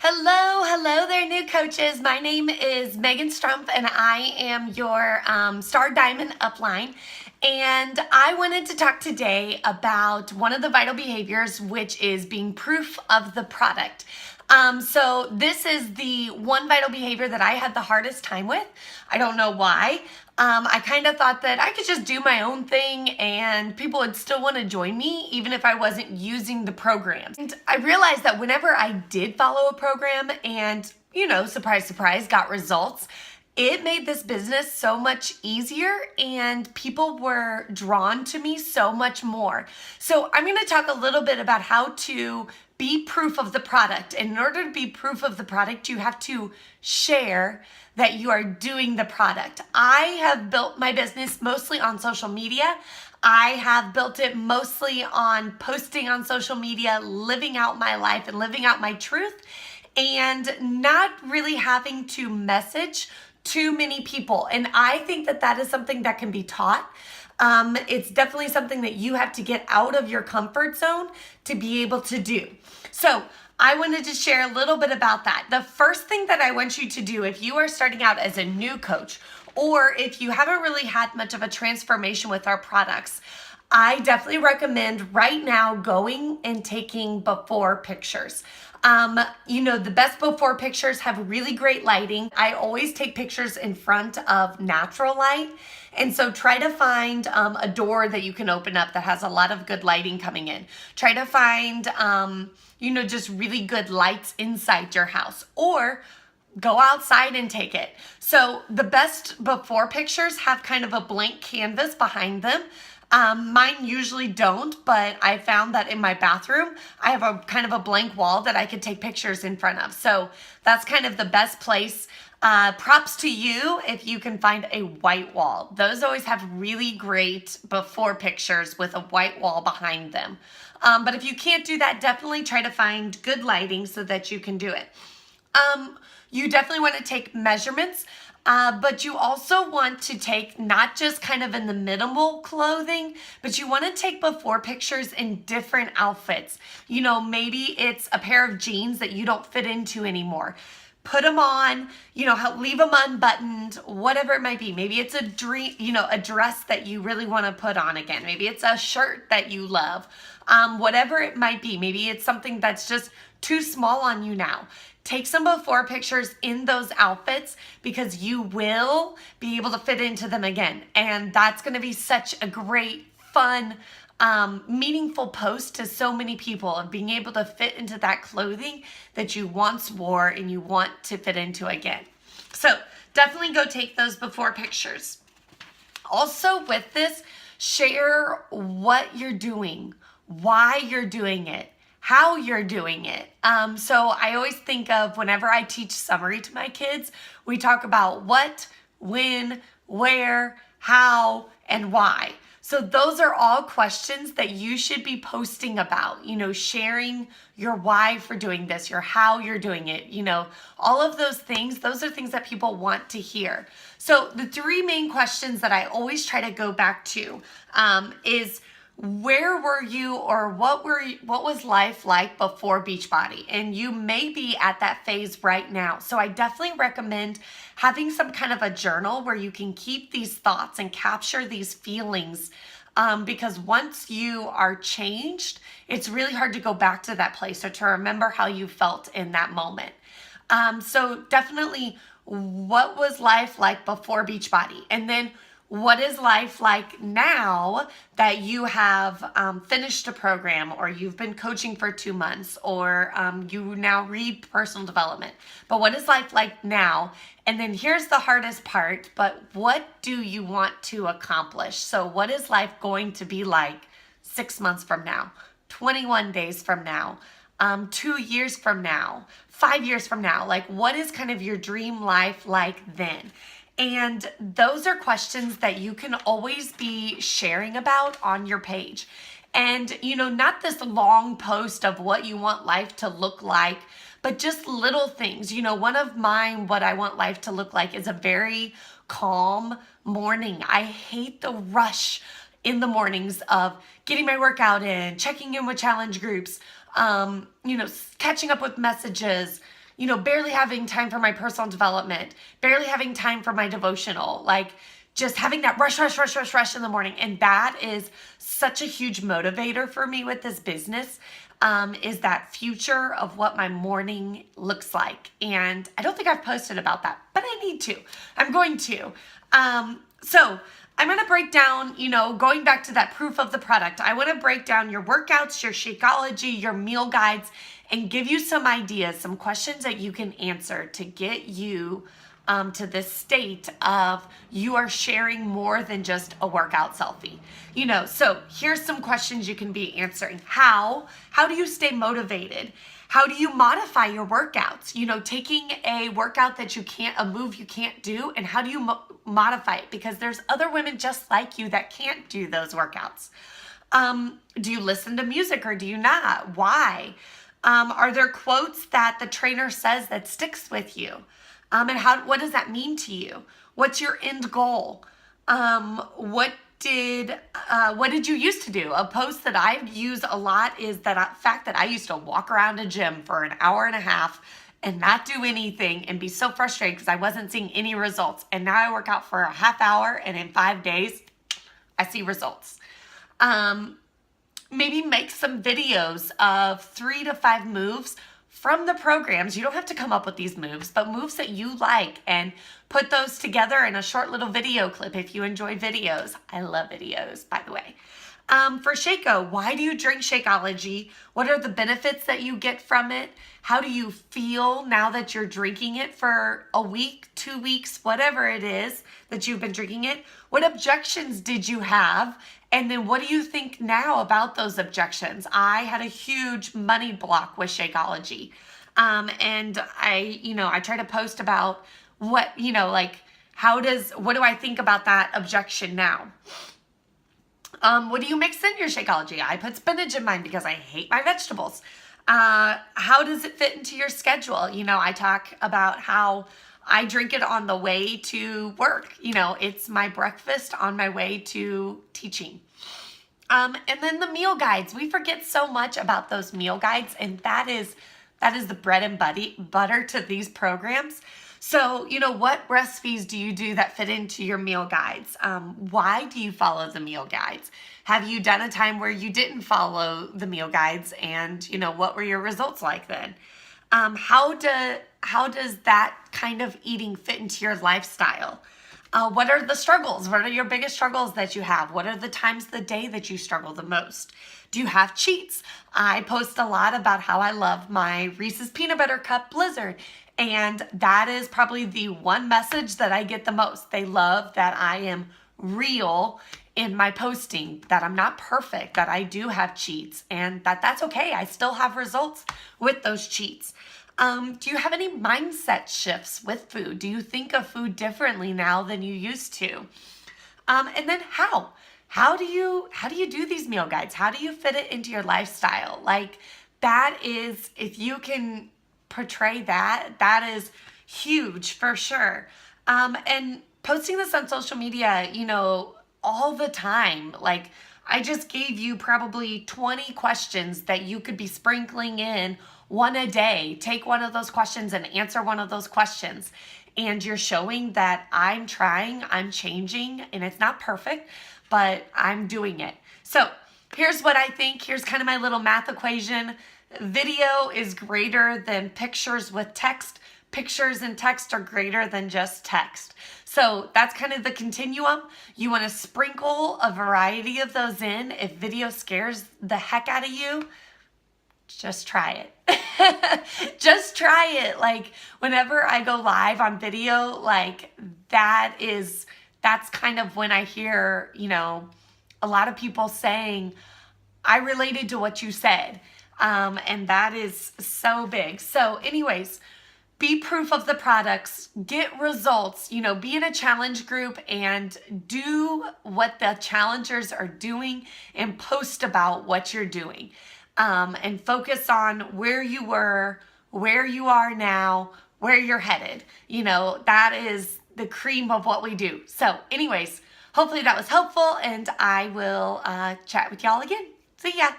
Hello there, new coaches. My name is Megan Struemph, and I am your Star Diamond upline. And I wanted to talk today about one of the vital behaviors, which is being proof of the product. So this is the one vital behavior that I had the hardest time with. I don't know why. I kind of thought that I could just do my own thing and people would still want to join me even if I wasn't using the program. And I realized that whenever I did follow a program and, surprise, surprise, got results, it made this business so much easier and people were drawn to me so much more. So I'm going to talk a little bit about how to be proof of the product. And in order to be proof of the product, you have to share that you are doing the product. I have built my business mostly on social media. I have built it mostly on posting on social media, living out my life and living out my truth, and not really having to message too many people. And I think that that is something that can be taught. It's definitely something that you have to get out of your comfort zone to be able to do. So I wanted to share a little bit about that. The first thing that I want you to do if you are starting out as a new coach, or if you haven't really had much of a transformation with our products, I definitely recommend right now going and taking before pictures. The best before pictures have really great lighting. I always take pictures in front of natural light. And so try to find a door that you can open up that has a lot of good lighting coming in. Try to find, just really good lights inside your house, or go outside and take it. So the best before pictures have kind of a blank canvas behind them. Mine usually don't, but I found that in my bathroom, I have a kind of a blank wall that I could take pictures in front of. So that's kind of the best place. Props to you if you can find a white wall. Those always have really great before pictures with a white wall behind them. But if you can't do that, definitely try to find good lighting so that you can do it. You definitely want to take measurements. But you also want to take not just kind of in the minimal clothing, but you want to take before pictures in different outfits. Maybe it's a pair of jeans that you don't fit into anymore. Put them on, leave them unbuttoned, whatever it might be. Maybe it's a dress that you really want to put on again. Maybe it's a shirt that you love. Whatever it might be. Maybe it's something that's just too small on you now. Take some before pictures in those outfits because you will be able to fit into them again. And that's going to be such a great, fun, meaningful post to so many people of being able to fit into that clothing that you once wore and you want to fit into again. So definitely go take those before pictures. Also with this, share what you're doing, why you're doing it, how you're doing it. So I always think of whenever I teach summary to my kids, we talk about what, when, where, how, and why. So those are all questions that you should be posting about, sharing your why for doing this, your how you're doing it, all of those things. Those are things that people want to hear. So the three main questions that I always try to go back to is, where were you, or what was life like before Beachbody? And you may be at that phase right now. So I definitely recommend having some kind of a journal where you can keep these thoughts and capture these feelings. Because once you are changed, it's really hard to go back to that place or to remember how you felt in that moment. So definitely, what was life like before Beachbody? And then what is life like now that you have finished a program, or you've been coaching for 2 months, or you now read personal development? But what is life like now? And then here's the hardest part, but what do you want to accomplish? So what is life going to be like 6 months from now, 21 days from now, 2 years from now, 5 years from now? Like, what is kind of your dream life like then? And those are questions that you can always be sharing about on your page. And, not this long post of what you want life to look like, but just little things. One of mine, what I want life to look like, is a very calm morning. I hate the rush in the mornings of getting my workout in, checking in with challenge groups, catching up with messages, barely having time for my personal development, barely having time for my devotional, like just having that rush in the morning. And that is such a huge motivator for me with this business, is that future of what my morning looks like. And I don't think I've posted about that, but I need to. I'm going to. So I'm going to break down, going back to that proof of the product, I want to break down your workouts, your Shakeology, your meal guides, and give you some ideas, some questions that you can answer to get you to this state of you are sharing more than just a workout selfie. So here's some questions you can be answering. How do you stay motivated? How do you modify your workouts? Taking a workout that a move you can't do, and how do you modify it? Because there's other women just like you that can't do those workouts. Do you listen to music or do you not? Why? Are there quotes that the trainer says that sticks with you? And what does that mean to you? What's your end goal? What did you used to do? A post that I use a lot is fact that I used to walk around a gym for an hour and a half and not do anything and be so frustrated because I wasn't seeing any results. And now I work out for a half hour, and in 5 days, I see results. Maybe make some videos of 3 to 5 moves from the programs. You don't have to come up with these moves, but moves that you like, and put those together in a short little video clip if you enjoy videos. I love videos, by the way. For Shako, why do you drink Shakeology? What are the benefits that you get from it? How do you feel now that you're drinking it for a week, 2 weeks, whatever it is that you've been drinking it? What objections did you have? And then what do you think now about those objections? I had a huge money block with Shakeology. And I try to post about what do I think about that objection now? What do you mix in your Shakeology? I put spinach in mine because I hate my vegetables. How does it fit into your schedule? I talk about how I drink it on the way to work. It's my breakfast on my way to teaching. And then the meal guides. We forget so much about those meal guides, and that is the bread and butter to these programs. So, what recipes do you do that fit into your meal guides? Why do you follow the meal guides? Have you done a time where you didn't follow the meal guides, and, what were your results like then? How does that kind of eating fit into your lifestyle? What are the struggles? What are your biggest struggles that you have? What are the times of the day that you struggle the most? Do you have cheats? I post a lot about how I love my Reese's Peanut Butter Cup Blizzard. And that is probably the one message that I get the most. They love that I am real in my posting, that I'm not perfect, that I do have cheats, and that's okay. I still have results with those cheats. Do you have any mindset shifts with food? Do you think of food differently now than you used to? And then how? How do you do these meal guides? How do you fit it into your lifestyle? Like, that is, if you can portray that is huge for sure. And posting this on social media, all the time. Like, I just gave you probably 20 questions that you could be sprinkling in one a day. Take one of those questions and answer one of those questions. And you're showing that I'm trying, I'm changing, and it's not perfect, but I'm doing it. So here's what I think. Here's kind of my little math equation. Video is greater than pictures with text. Pictures and text are greater than just text. So that's kind of the continuum. You want to sprinkle a variety of those in. If video scares the heck out of you, just try it. Just try it. Like, whenever I go live on video, like, that's kind of when I hear, a lot of people saying, I related to what you said. And that is so big. So anyways, be proof of the products, get results, be in a challenge group and do what the challengers are doing and post about what you're doing. And focus on where you were, where you are now, where you're headed. That is the cream of what we do. So anyways, hopefully that was helpful, and I will chat with y'all again. See ya.